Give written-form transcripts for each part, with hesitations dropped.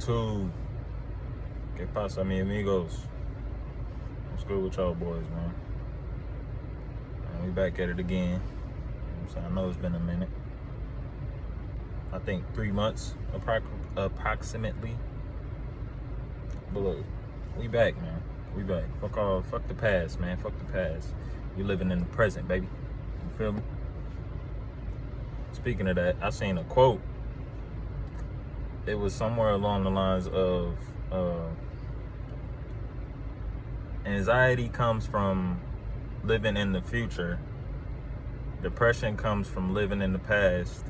YouTube. Que pasa, mi amigos? What's good with y'all boys, man? And we back at it again. So I know it's been a minute. I think 3 months approximately. But look, we back, man. We back. Fuck the past, man. Fuck the past. We living in the present, baby. You feel me? Speaking of that, I seen a quote. It was somewhere along the lines of anxiety comes from living in the future. Depression comes from living in the past.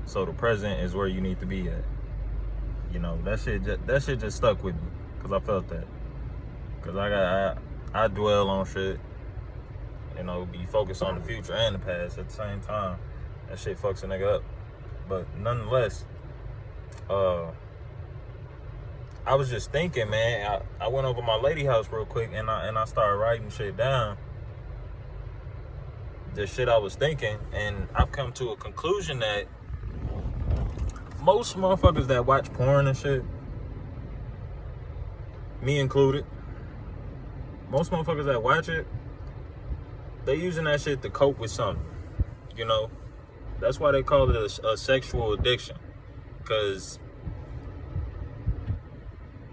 So the present is where you need to be at. You know, that shit just stuck with me, cause I felt that. Cause I dwell on shit. You know, be focused on the future and the past at the same time. That shit fucks a nigga up. But nonetheless, I was just thinking, man. I went over my lady house real quick and I started writing shit down. The shit I was thinking, and I've come to a conclusion that most motherfuckers that watch porn and shit, me included, most motherfuckers that watch it, they using that shit to cope with something. You know, that's why they call it a sexual addiction, because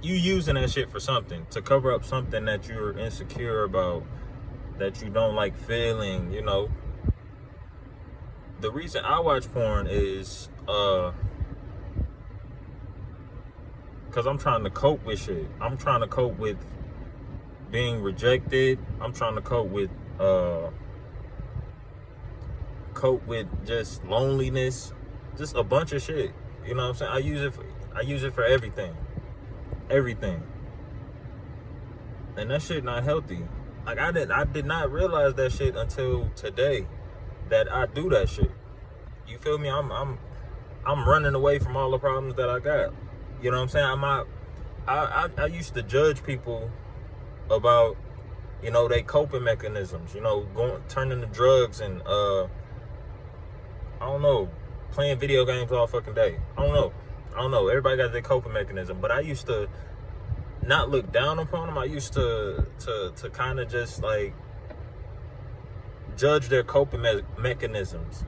you using that shit for something, to cover up something that you're insecure about, that you don't like feeling, you know. The reason I watch porn is because I'm trying to cope with shit. I'm trying to cope with being rejected. I'm trying to cope with just loneliness, just a bunch of shit. You know what I'm saying? I use it for everything. Everything. And that shit not healthy. Like I did not realize that shit until today, that I do that shit. You feel me? I'm running away from all the problems that I got. You know what I'm saying? I used to judge people about, you know, they coping mechanisms, you know, turning to drugs and I don't know, playing video games all fucking day. I don't know. Everybody got their coping mechanism, but I used to not look down upon them. I used to kind of just like judge their coping mechanisms,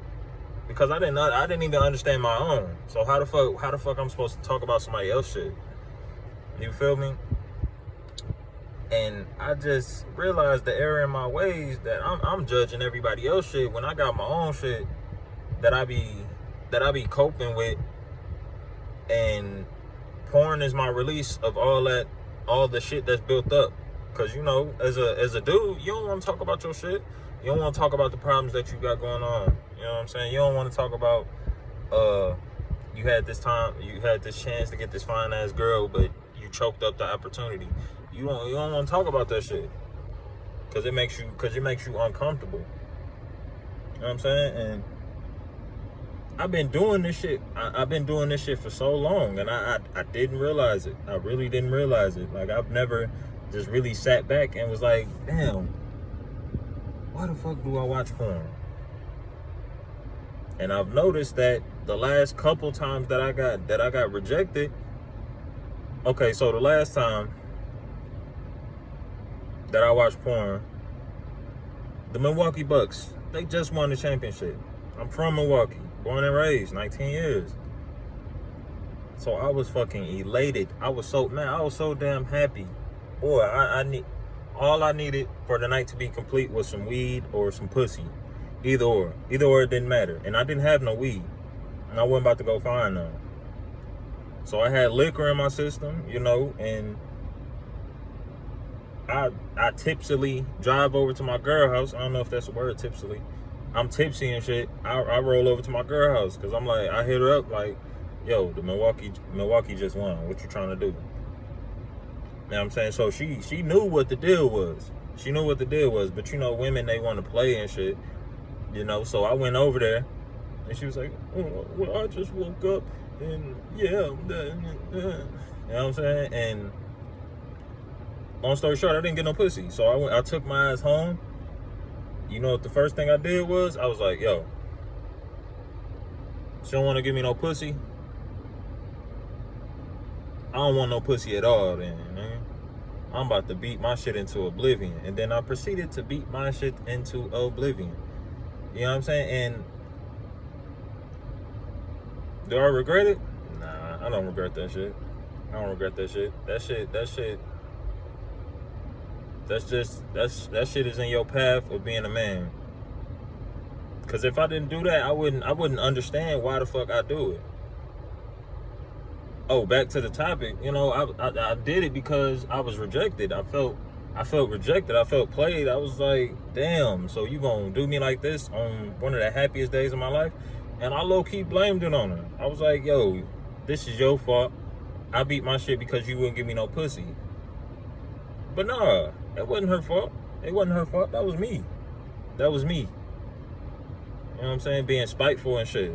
because I didn't even understand my own. So how the fuck I'm supposed to talk about somebody else's shit? You feel me? And I just realized the error in my ways, that I'm judging everybody else's shit when I got my own shit that I be coping with. And porn is my release of all the shit that's built up. Cause you know, as a dude, you don't want to talk about your shit. You don't want to talk about the problems that you got going on. You know what I'm saying? You don't want to talk about you had this chance to get this fine ass girl, but you choked up the opportunity. You don't want to talk about that shit, cause it makes you uncomfortable. You know what I'm saying? And I've been doing this shit. I've been doing this shit for so long, and I didn't realize it. I really didn't realize it. Like, I've never just really sat back and was like, damn, why the fuck do I watch porn? And I've noticed that the last couple times that I got rejected. Okay, so the last time that I watched porn, the Milwaukee Bucks, they just won the championship. I'm from Milwaukee, born and raised, 19 years. So I was fucking elated. I was so damn happy. Boy, all I needed for the night to be complete was some weed or some pussy. Either or it didn't matter. And I didn't have no weed, and I wasn't about to go find none. So I had liquor in my system, you know, and I tipsily drive over to my girl house. I don't know if that's a word, tipsily. I'm tipsy and shit. I roll over to my girl house, because I'm like, I hit her up like, yo, the Milwaukee just won. What you trying to do? You know what I'm saying? So she knew what the deal was. But you know, women, they want to play and shit. You know, so I went over there, and she was like, oh, well, I just woke up, and yeah. You know what I'm saying? And long story short, I didn't get no pussy. So I took my ass home. You know what the first thing I did was? I was like, yo, she don't want to give me no pussy. I don't want no pussy at all then, man. I'm about to beat my shit into oblivion. And then I proceeded to beat my shit into oblivion. You know what I'm saying? And do I regret it? Nah, I don't regret that shit. I don't regret that shit. That shit, that shit is in your path of being a man. Cause if I didn't do that, I wouldn't understand why the fuck I do it. Oh, back to the topic. You know, I did it because I was rejected. I felt rejected. I felt played. I was like, damn, so you gonna do me like this on one of the happiest days of my life? And I low-key blamed it on her. I was like, yo, this is your fault. I beat my shit because you wouldn't give me no pussy. But nah, that wasn't her fault. It wasn't her fault. That was me. That was me. You know what I'm saying? Being spiteful and shit.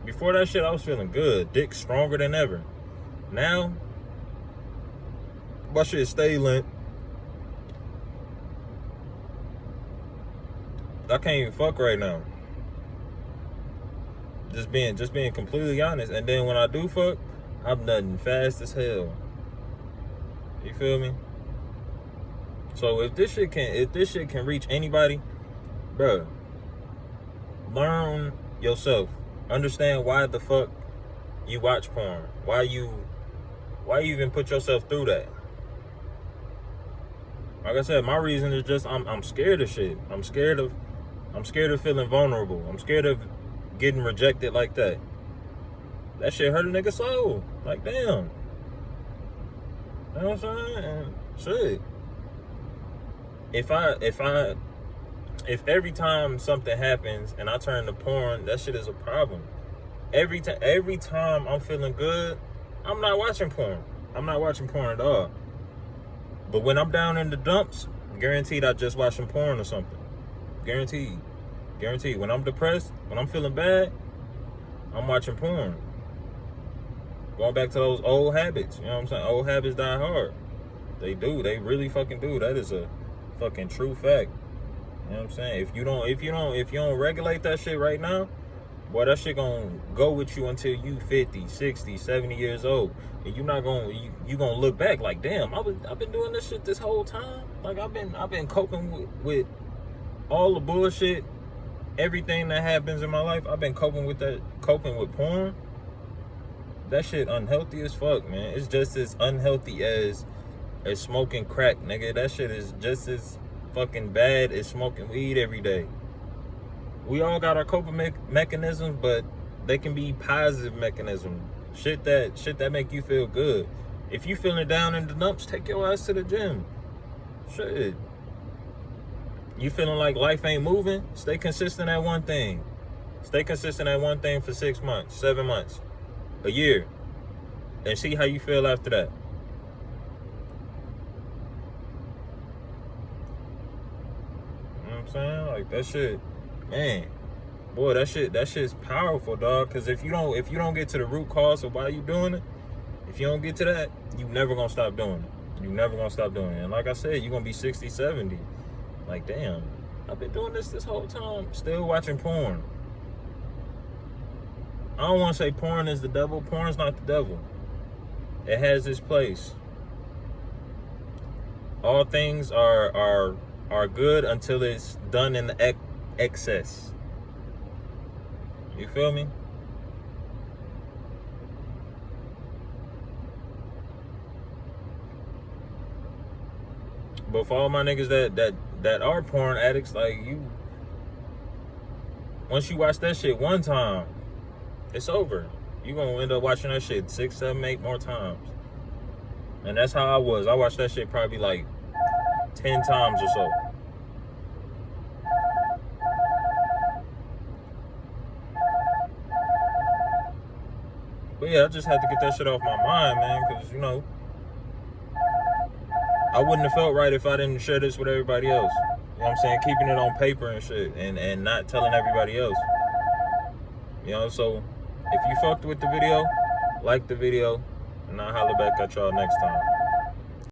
Before that shit, I was feeling good. Dick stronger than ever. Now, my shit stay limp. I can't even fuck right now. Just being completely honest. And then when I do fuck, I'm nutting fast as hell. You feel me? So if this shit can reach anybody, bruh, learn yourself. Understand why the fuck you watch porn. Why you even put yourself through that? Like I said, my reason is just I'm scared of shit. I'm scared of feeling vulnerable. I'm scared of getting rejected like that. That shit hurt a nigga soul. Like, damn. You know what I'm saying? And shit. If every time something happens and I turn to porn, that shit is a problem. Every time I'm feeling good, I'm not watching porn. I'm not watching porn at all. But when I'm down in the dumps, guaranteed I just watching porn or something. Guaranteed. When I'm depressed, when I'm feeling bad, I'm watching porn. Going back to those old habits. You know what I'm saying? Old habits die hard. They do. They really fucking do. That is a fucking true fact. You know what I'm saying? If you don't regulate that shit right now, boy, that shit gonna go with you until you 50, 60, 70 years old. And you're not gonna you gonna look back like, damn, I've been doing this shit this whole time. Like I've been coping with all the bullshit, everything that happens in my life. I've been coping with porn. That shit unhealthy as fuck, man. It's just as unhealthy as smoking crack, nigga. That shit is just as fucking bad as smoking weed every day. We all got our coping mechanisms, but they can be positive mechanisms. Shit that make you feel good. If you feeling down in the dumps, take your ass to the gym. Shit. You feeling like life ain't moving? Stay consistent at one thing. Stay consistent at one thing for 6 months, 7 months, a year, and see how you feel after that. You know what I'm saying? Like that shit, man. Boy, that shit's powerful, dog. Cause if you don't get to the root cause of why you doing it, if you don't get to that, you never gonna stop doing it. You never gonna stop doing it. And like I said, you're gonna be 60, 70. Like, damn, I've been doing this whole time, still watching porn. I don't want to say porn is the devil. Porn's not the devil. It has its place. All things are good until it's done in the excess. You feel me? But for all my niggas that are porn addicts, like you, once you watch that shit one time, it's over. You gonna end up watching that shit 6, 7, 8 more times. And that's how I was. I watched that shit probably like 10 times or so. But yeah, I just had to get that shit off my mind, man, because, you know, I wouldn't have felt right if I didn't share this with everybody else. You know what I'm saying? Keeping it on paper and shit, and not telling everybody else. You know, so if you fucked with the video, like the video, and I'll holler back at y'all next time.